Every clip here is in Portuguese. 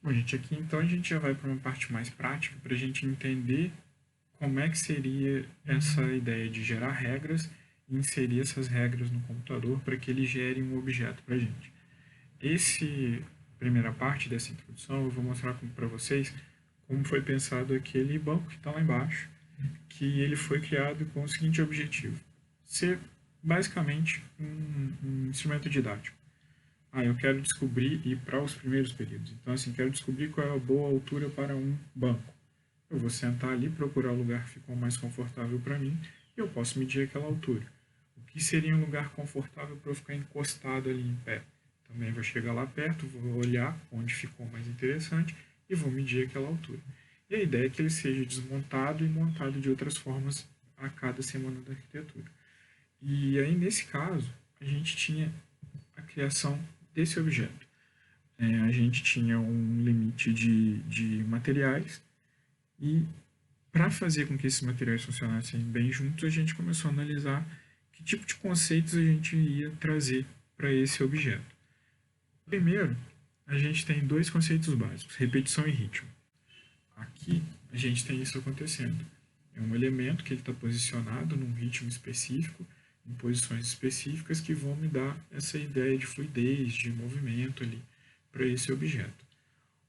Bom, gente, aqui então a gente já vai para uma parte mais prática para a gente entender como é que seria essa ideia de gerar regras e inserir essas regras no computador para que ele gere um objeto para a gente. Essa primeira parte dessa introdução eu vou mostrar para vocês como foi pensado aquele banco que está lá embaixo, que ele foi criado com o seguinte objetivo: ser basicamente um instrumento didático. Eu quero descobrir ir para os primeiros períodos. Então, assim, quero descobrir qual é a boa altura para um banco. Eu vou sentar ali, procurar o lugar que ficou mais confortável para mim e eu posso medir aquela altura. O que seria um lugar confortável para eu ficar encostado ali em pé? Também vou chegar lá perto, vou olhar onde ficou mais interessante e vou medir aquela altura. E a ideia é que ele seja desmontado e montado de outras formas a cada semana da arquitetura. E aí, nesse caso, a gente tinha a criação desse objeto. A gente tinha um limite de materiais e para fazer com que esses materiais funcionassem bem juntos, a gente começou a analisar que tipo de conceitos a gente ia trazer para esse objeto. Primeiro, a gente tem dois conceitos básicos, repetição e ritmo. Aqui, a gente tem isso acontecendo. É um elemento que ele está posicionado num ritmo específico, em posições específicas, que vão me dar essa ideia de fluidez, de movimento ali para esse objeto.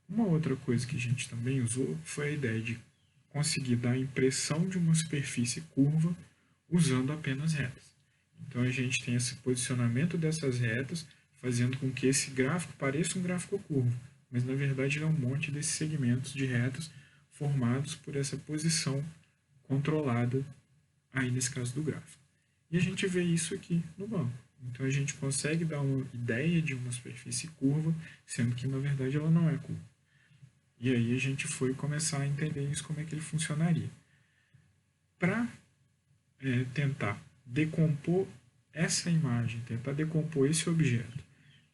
Uma outra coisa que a gente também usou foi a ideia de conseguir dar a impressão de uma superfície curva usando apenas retas. Então a gente tem esse posicionamento dessas retas, fazendo com que esse gráfico pareça um gráfico curvo, mas na verdade ele é um monte desses segmentos de retas formados por essa posição controlada, aí nesse caso do gráfico. E a gente vê isso aqui no banco. Então a gente consegue dar uma ideia de uma superfície curva, sendo que na verdade ela não é curva. E aí a gente foi começar a entender isso, como é que ele funcionaria. Para tentar decompor essa imagem, tentar decompor esse objeto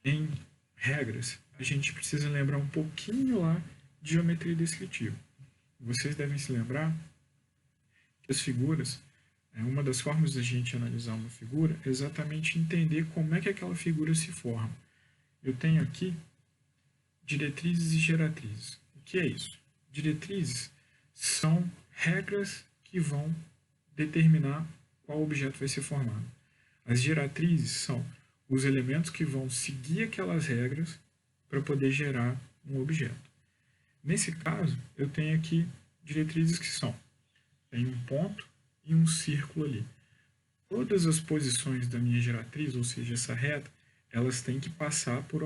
em regras, a gente precisa lembrar um pouquinho lá de geometria descritiva. Vocês devem se lembrar que as figuras, uma das formas da gente analisar uma figura é exatamente entender como é que aquela figura se forma. Eu tenho aqui diretrizes e geratrizes. O que é isso? Diretrizes são regras que vão determinar qual objeto vai ser formado. As geratrizes são os elementos que vão seguir aquelas regras para poder gerar um objeto. Nesse caso, eu tenho aqui diretrizes que são: tem um ponto e um círculo ali. Todas as posições da minha geratriz, ou seja, essa reta, elas têm que passar por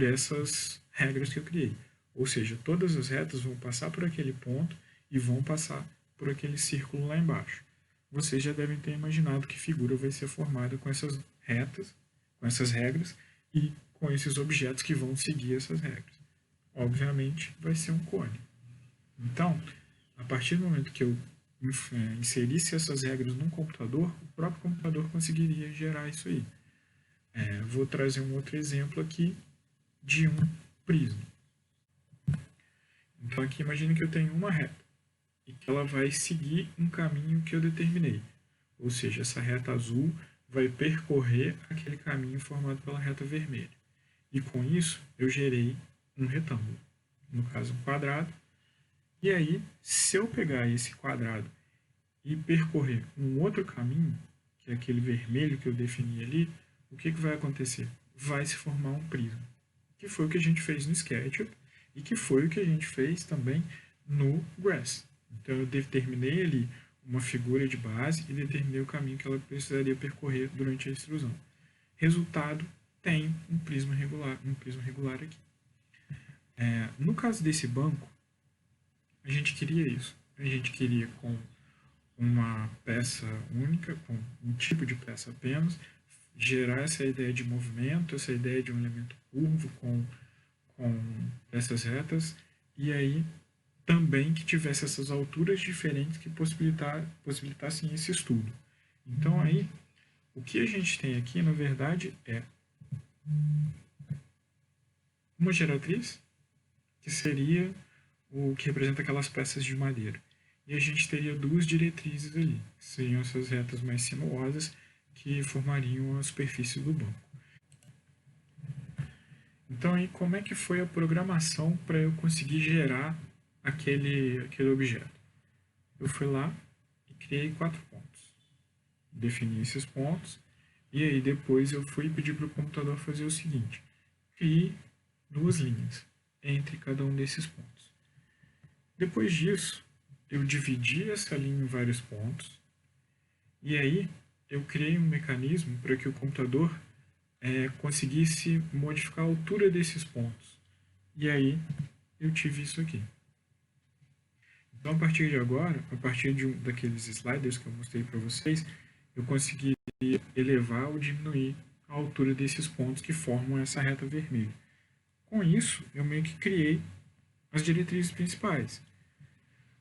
essas regras que eu criei. Ou seja, todas as retas vão passar por aquele ponto e vão passar por aquele círculo lá embaixo. Vocês já devem ter imaginado que figura vai ser formada com essas retas, com essas regras e com esses objetos que vão seguir essas regras. Obviamente, vai ser um cone. Então, a partir do momento que eu inserisse essas regras num computador, o próprio computador conseguiria gerar isso aí. Vou trazer um outro exemplo aqui de um prisma. Então aqui imagine que eu tenho uma reta e que ela vai seguir um caminho que eu determinei. Ou seja, essa reta azul vai percorrer aquele caminho formado pela reta vermelha. E com isso eu gerei um retângulo, no caso um quadrado. E aí, se eu pegar esse quadrado e percorrer um outro caminho, que é aquele vermelho que eu defini ali, o que vai acontecer? Vai se formar um prisma, que foi o que a gente fez no SketchUp e que foi o que a gente fez também no Grass. Então eu determinei ali uma figura de base e determinei o caminho que ela precisaria percorrer durante a extrusão. Resultado, tem um prisma regular aqui. No caso desse banco, a gente queria isso. A gente queria com uma peça única, com um tipo de peça apenas, gerar essa ideia de movimento, essa ideia de um elemento curvo com essas retas, e aí também que tivesse essas alturas diferentes que possibilitassem esse estudo. Então aí, o que a gente tem aqui, na verdade, é uma geratriz, que seria o que representa aquelas peças de madeira. E a gente teria duas diretrizes ali, que seriam essas retas mais sinuosas que formariam a superfície do banco. Então, aí, como é que foi a programação para eu conseguir gerar aquele objeto? Eu fui lá e criei 4 pontos. Defini esses pontos e aí depois eu fui pedir para o computador fazer o seguinte: crie 2 linhas entre cada um desses pontos. Depois disso, eu dividi essa linha em vários pontos e aí eu criei um mecanismo para que o computador conseguisse modificar a altura desses pontos. E aí eu tive isso aqui. Então, a partir de agora, a partir daqueles sliders que eu mostrei para vocês, eu consegui elevar ou diminuir a altura desses pontos que formam essa reta vermelha. Com isso, eu meio que criei as diretrizes principais.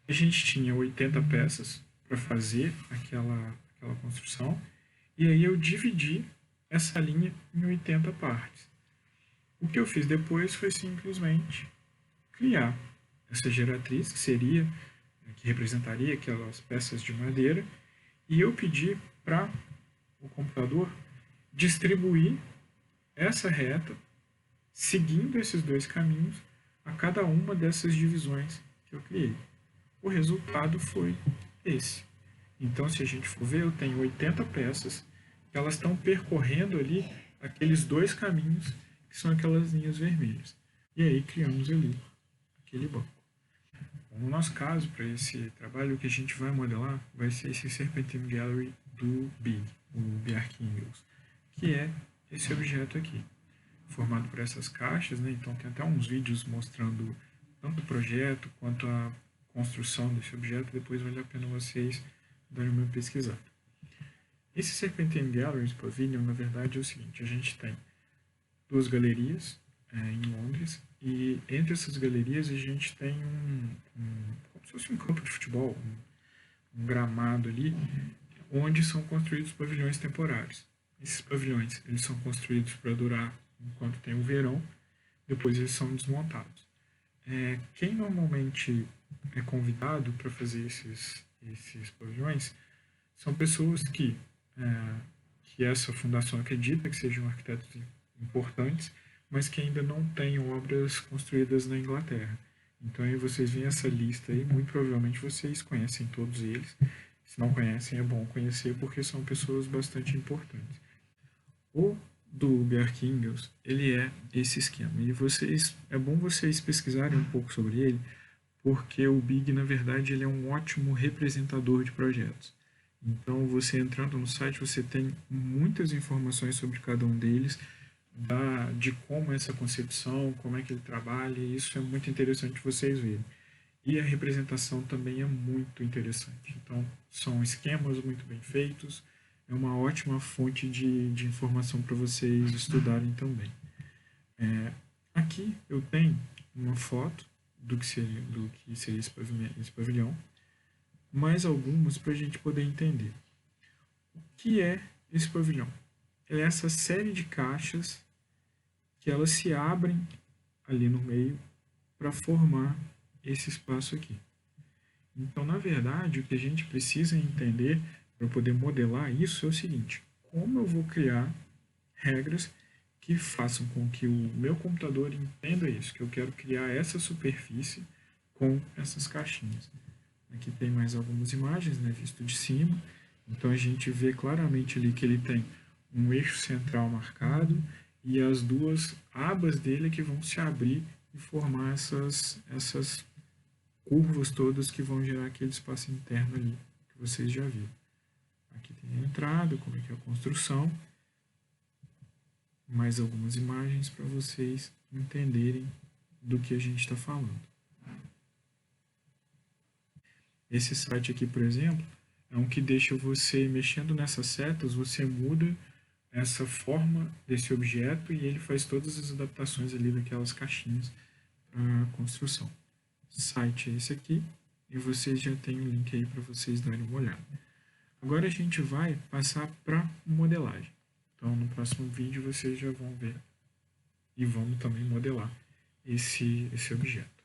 A gente tinha 80 peças para fazer aquela construção, e aí eu dividi essa linha em 80 partes. O que eu fiz depois foi simplesmente criar essa geratriz, que representaria aquelas peças de madeira, e eu pedi para o computador distribuir essa reta seguindo esses 2 caminhos a cada uma dessas divisões que eu criei. O resultado foi esse. Então, se a gente for ver, eu tenho 80 peças que elas estão percorrendo ali aqueles 2 caminhos que são aquelas linhas vermelhas. E aí criamos ali aquele banco. No nosso caso, para esse trabalho, o que a gente vai modelar vai ser esse Serpentine Gallery do Big, o Bjarke Ingels, que é esse objeto aqui, formado por essas caixas, né? Então tem até uns vídeos mostrando tanto o projeto quanto a construção desse objeto, depois vale a pena vocês darem uma pesquisada. Esse Serpentine Gallery Pavilion, na verdade, é o seguinte: a gente tem 2 galerias em Londres, e entre essas galerias a gente tem como se fosse um campo de futebol, um gramado ali, onde são construídos pavilhões temporários. Esses pavilhões eles são construídos para durar enquanto tem o verão, depois eles são desmontados. Quem normalmente é convidado para fazer esses pavilhões são pessoas que essa fundação acredita que sejam arquitetos importantes, mas que ainda não têm obras construídas na Inglaterra. Então aí vocês veem essa lista aí, muito provavelmente vocês conhecem todos eles. Se não conhecem, é bom conhecer porque são pessoas bastante importantes. O do Bjarke Ingels, ele é esse esquema. E é bom vocês pesquisarem um pouco sobre ele, porque o Big, na verdade, ele é um ótimo representador de projetos. Então, você entrando no site, você tem muitas informações sobre cada um deles, de como é essa concepção, como é que ele trabalha, e isso é muito interessante vocês verem. E a representação também é muito interessante. Então, são esquemas muito bem feitos, é uma ótima fonte de informação para vocês estudarem também. Aqui eu tenho uma foto do que seria esse pavilhão, mais algumas para a gente poder entender. O que é esse pavilhão? É essa série de caixas que elas se abrem ali no meio para formar esse espaço aqui. Então, na verdade, o que a gente precisa entender para poder modelar isso é o seguinte: como eu vou criar regras que façam com que o meu computador entenda isso, que eu quero criar essa superfície com essas caixinhas. Aqui tem mais algumas imagens, né, visto de cima. Então a gente vê claramente ali que ele tem um eixo central marcado e as 2 abas dele que vão se abrir e formar essas curvas todas que vão gerar aquele espaço interno ali que vocês já viram. Aqui tem a entrada, como é que é a construção. Mais algumas imagens para vocês entenderem do que a gente está falando. Esse site aqui, por exemplo, é um que deixa você, mexendo nessas setas, você muda essa forma desse objeto e ele faz todas as adaptações ali daquelas caixinhas para a construção. O site é esse aqui e vocês já têm o link aí para vocês darem uma olhada. Agora a gente vai passar para modelagem. Então no próximo vídeo vocês já vão ver e vamos também modelar esse objeto.